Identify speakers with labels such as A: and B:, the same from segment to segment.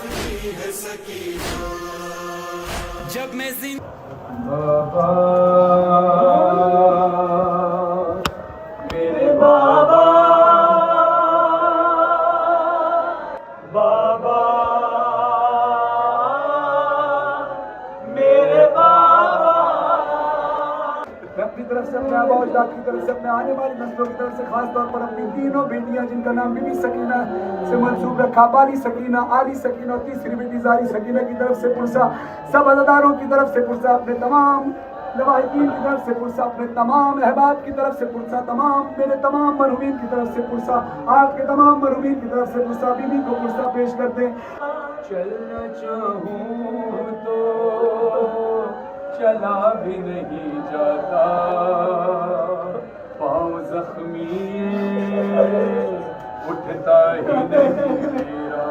A: जगती है सकीना। जब मैं
B: बाबा मेरे बाबा, बाबा मेरे बाबा। मैं अपनी तरफ से, अपने आबा अजदाद की तरफ से, अपने आने वाली नस्लों की तरफ से, खास तौर पर अपनी तीनों बेटियां जिनका नाम बीबी सकीना से मंसूब रखा, बाली सकीना, आली सकीना और तीसरी बेटी ज़ारी सकीना की तरफ से पुरसा, सब अज़ादारों की तरफ से पुरसा, अपने तमाम लवाहिकीन की तरफ से पुरसा, अपने तमाम अहबाब की तरफ से पुरसा, तमाम मेरे तमाम मरहूमीन की तरफ से पुरसा, आपके तमाम मरहूमीन की तरफ से पुरसा। बीबी को पुरसा पेश कर दें। चलना चाहूं तो चला भी नहीं जाता, पाँव जख्मी उठता ही नहीं मेरा।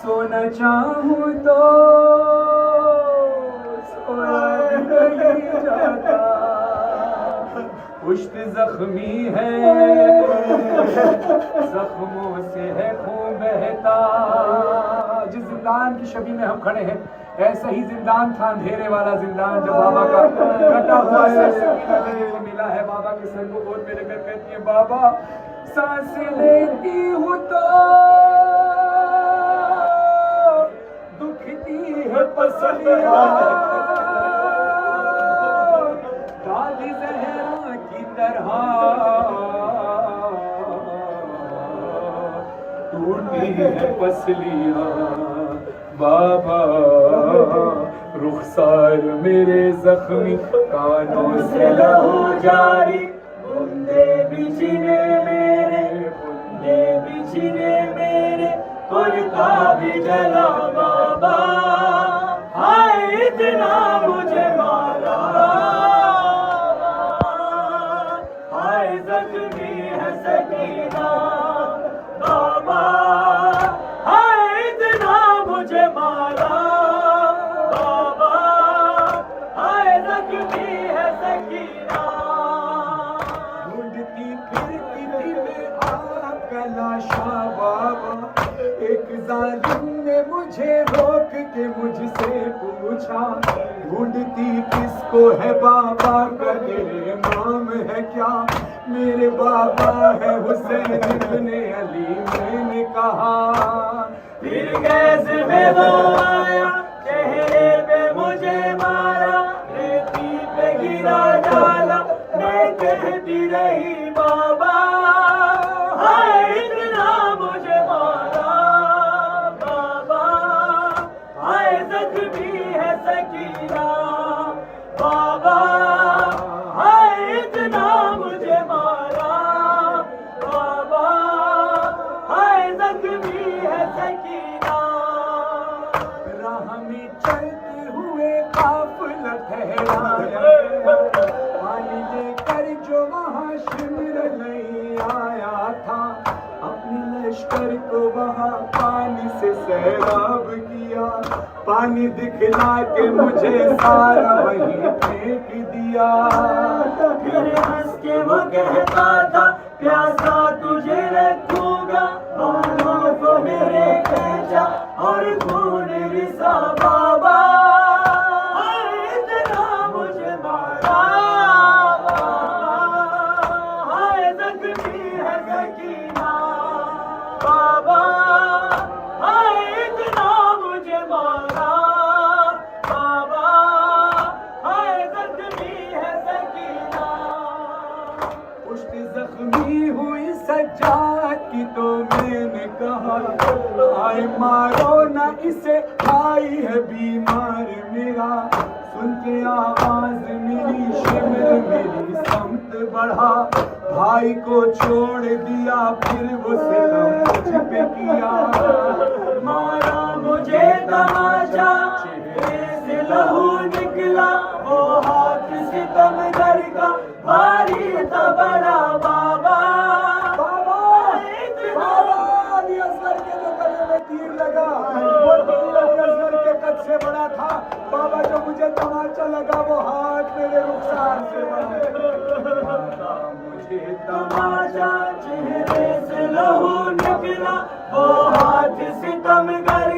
B: सोना चाहूं तो नहीं जाता, पुश्त जख्मी है, जख्मों से है खून बहता। जिस जिंदान की शबी में हम खड़े हैं, ऐसा ही जिंदान था, अंधेरे वाला जिंदान, जब बाबा का कटा हुआ सर मिला है। बाबा के सर को गोद में लेकर कहती है, बाबा सांस लेती हूँ तो दुखती है पसलियाँ, काली जहरा की तरह टूटी है पसलियाँ। बाबा रुखसार मेरे जख्मी, कानों से लहू जारी, बूंदे बिछने मेरे, बूंदे बिछने मेरे, कुर्ता भी जला बाबा, हाय इतना मुझे मारा, हाय जख्मी है सकीना बाबा, हाय इतना मुझे मारा बाबा, हाय जख्मी है सकीना। ढूंढती फिरती थी मैं आपका लाशा बाबा, एक जालिम ने मुझे रोक के मुझसे पूछा, ढूंढती किसको है बाबा का तेरे नाम है क्या? मेरे बाबा है हुसैन इब्ने अली। मैंने कहा फिर गैस में वो आया, चेहरे पे मुझे मारा, रेती पे गिरा डाला, मैं कहती रही बाबा, हाय इतना मुझे मारा बाबा, हाय जख्मी है सकीना बाबा, हाय इतना मुझे मारा बाबा, हाय जख्मी है सकीना। राह में चलते हुए काफिला ठहराया, पानी लेकर जो वहाँ शिमर नहीं आया था, अपने लश्कर को वहाँ पानी से सैराब किया, पानी दिखला के मुझे सारा वहीं फेंक दिया। फिर हंस के वो कहता था, प्यासा तुझे रखूंगा, बालों को मेरे खींचा और खून रिसा बाबा, इतना मुझे मारा बाबा, हाय जख्मी है सकीना बाबा, हाय इतना मुझे मारा बाबा, हाय जख्मी है सकीना। पुश्त जख्मी हुई सज्जाद की तो मैंने कहा, आए मारो ना इसे, आई है बीमार मेरा। सुन के आवाज मेरी शिमर मेरी समत बढ़ा, भाई को छोड़ दिया, फिर वो सितम मुझ पे किया, मारा मुझे तमाचा, चेहरे से लहू निकला, वो हाथ सितमगर का भारी था बड़ा बाबा, तीर लगा, वो तीर असगर के कद से बड़ा था बाबा, जो मुझे तमाचा लगा वो हाथ मेरे रुखसार से बड़ा, मुझे तमाचा, चेहरे से लहू निकला, वो हाथ सितमगर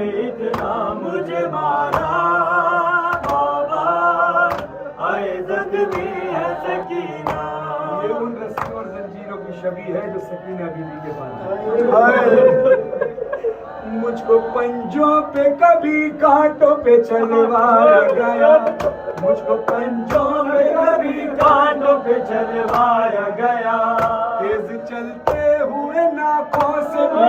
A: इतना मुझे मारा बाबा, हाय जख्मी है सकीना।
B: ये उन रस्सियों और जंजीरों की छवि है जो सकीना बीबी के पास। मुझको पंजों पे कभी कांटों पे चलवाया गया, मुझको पंजों पे कभी कांटों पे चलवाया गया, तेज चलते हुए नाकों से भी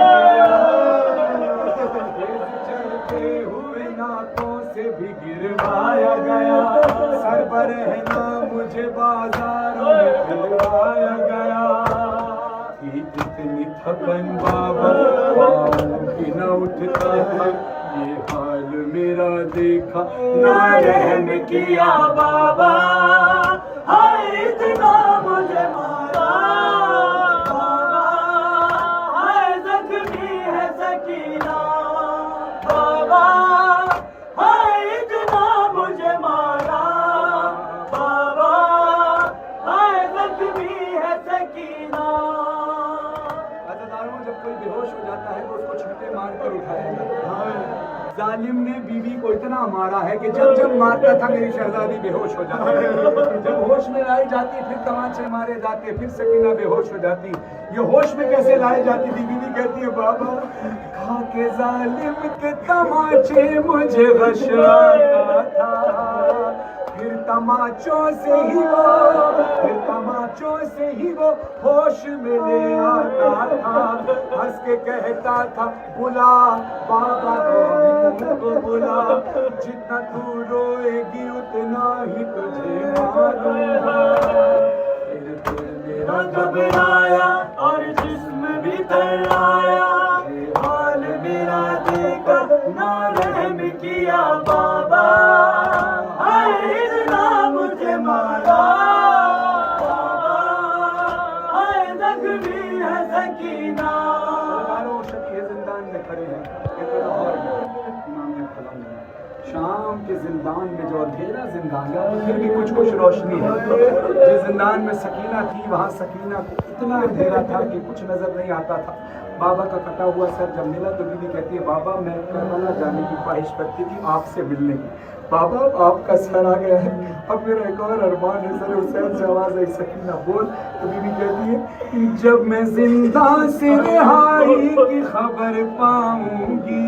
B: चलते हुए नाकों से भी गिरवाया गया, सर पर रहना मुझे बाजारों में फिरवाया गया। इतनी थकन बाबा कि न उठता था, ये हाल मेरा देखा ना रहम किया बाबा,
A: हाय इतना मुझे मारा बाबा, हाय जख्मी है सकीना बाबा, हाय इतना मुझे मारा बाबा, हाय जख्मी है सकीना।
B: अज़ादारों, जब कोई बेहोश हो जाता है तो उसको छूटे मार कर उठाया जाता है। जालिम ने बीवी को इतना मारा है कि जब जब मारता था मेरी शहजादी बेहोश हो जाती, जब होश में लाई जाती फिर तमाचे मारे जाते, फिर सकीना बेहोश हो जाती। ये होश में कैसे लाई जाती थी? बीवी कहती है बाबा खा के जालिम के तमाचे मुझे गश आता था, फिर तमाचों से ही वो होश में ले आता था, हंस के कहता था बुला बाबा को बुला, जितना तू रोएगी उतना ही तुझे मारूंगा। फिर मेरा
A: घबराया और जिस्म भी थर्राया, हाल मेरा देखा ना रहम किया बाबा, हाय इतना मुझे मारा बाबा, हाय जख्मी है सकीना।
B: जिंदान में खड़े हैं, ये तो लाहौर में इमाम खलम है। शाम के जिंदान में जो अंधेरा जिंदान है तो फिर भी कुछ रोशनी है। जिस जिंदान में सकीना थी वहाँ सकीना को इतना अंधेरा था कि कुछ नजर नहीं आता था। बाबा का कटा हुआ सर जब मिला तो बीवी कहती है बाबा मैं करबला जाने की ख्वाहिश करती थी आपसे मिलने की। बाबा आपका सर आ गया है, अब मेरा एक और अरमान है। सर हुसैन से आवाज आई सकीना बोल। तो बीवी कहती है जब मैं जिंदा से रिहाई की खबर पाऊंगी,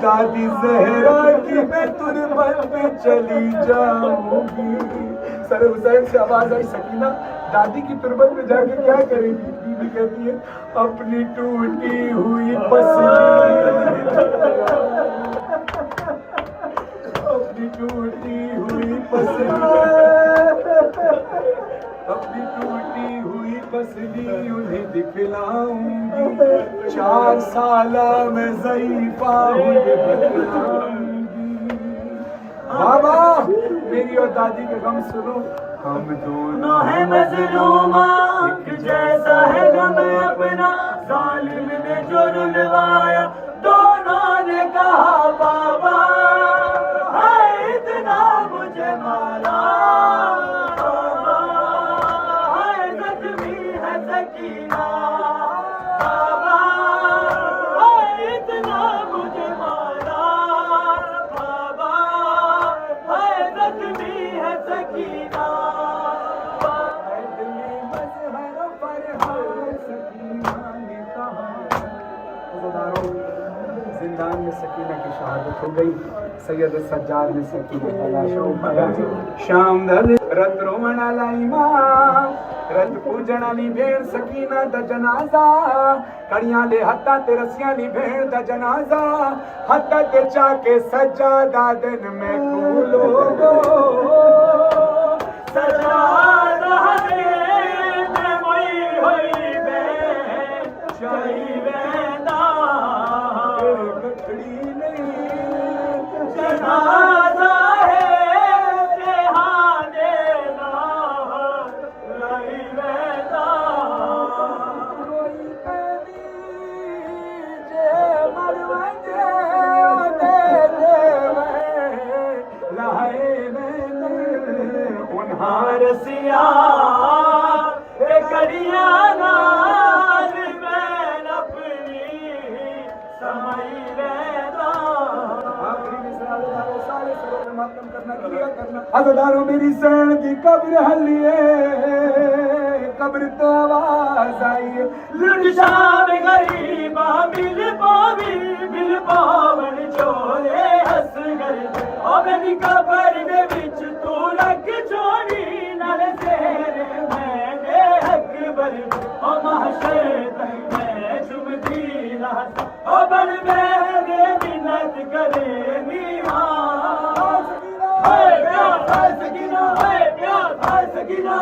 B: दादी जहरा की मैं तुरबत पे चली जाऊंगी। सर हुसैन से आवाज आई सकीना दादी की तुरबत में जाके क्या करेगी? बीवी कहती है अपनी टूटी हुई अपनी टूटी हुई पसली उन्हें दिखलाऊंगी, 4 साल में ज़ईफ़ा हुए बतलाऊंगी। बाबा मेरी और दादी के गम सुनो, हम दोनों
A: है मज़लूमा, एक जैसा है गम अपना, जालिम ने जो रुलवाया, दोनों ने कहा बाबा, हाय इतना मुझे मारा बाबा, हाय जख्मी है सकीना बाबा, हाय इतना मुझे मारा बाबा, हाय जख्मी है सकीना।
B: जिंदान में सकीना की शहादत हो गई। सैयद सज्जाद ने सकीना का लाश उठाया। शाम रत रोवण लाई मां, रत पूजण ली भेण सकीना दा जनाजा, कड़ियां ले हत्था ते रसियां ली भेण दा जनाजा, हत्था ते चाके सज्जादा दिन में कूलो
A: सज्जादा दे में मोई होई बे चाई वेंदा,
B: कठड़ी नहीं
A: जनाजा है तेहाने ना लाई वेंदा,
B: कोई कदी जे मरवजे दे लाए मैंने
A: उन्हार सिया ते कड़ियां नाल मैं अपनी समाई वे
B: खत्म करना किया करना अज़दारों मेरी सैन की कब्र हलिए कब्र तो आवाज आई
A: लुटशाम गरीबा मिल पावन छोरे हस गए ओ मेरी कबर दे विच तू रख छोड़ी नाल तेरे मैंने अकबर ओ महशर तक मैं चुमती ना ओ बन मेरे मिन्नत करे मीवा हाय प्यार हाय सकीना हाय प्यार हाय सकीना